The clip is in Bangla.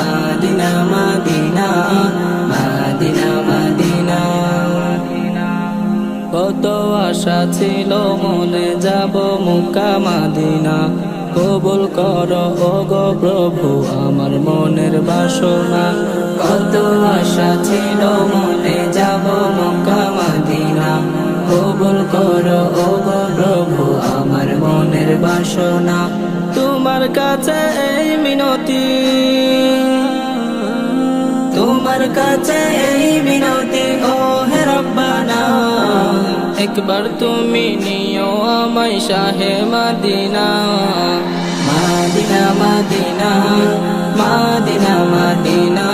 মাদিনা মাদিনা মাদিনা মাদিনা। কত আশা ছিল মনে যাব মক্কা মাদিনা, কবুল করো ওগো প্রভু আমার মনের বাসনা। কত আশা ছিল মনে যাব মক্কা মাদিনা, কবুল করো ওগো প্রভু আমার মনের বাসনা। তোমার কাছে এই মিনতি, তোমার কাছে এই মিনতি ও হে রব্বানা, একবার তুমি নিও আমায় শাহে মদিনা। মাদিনা মাদিনা মাদিনা মাদিনা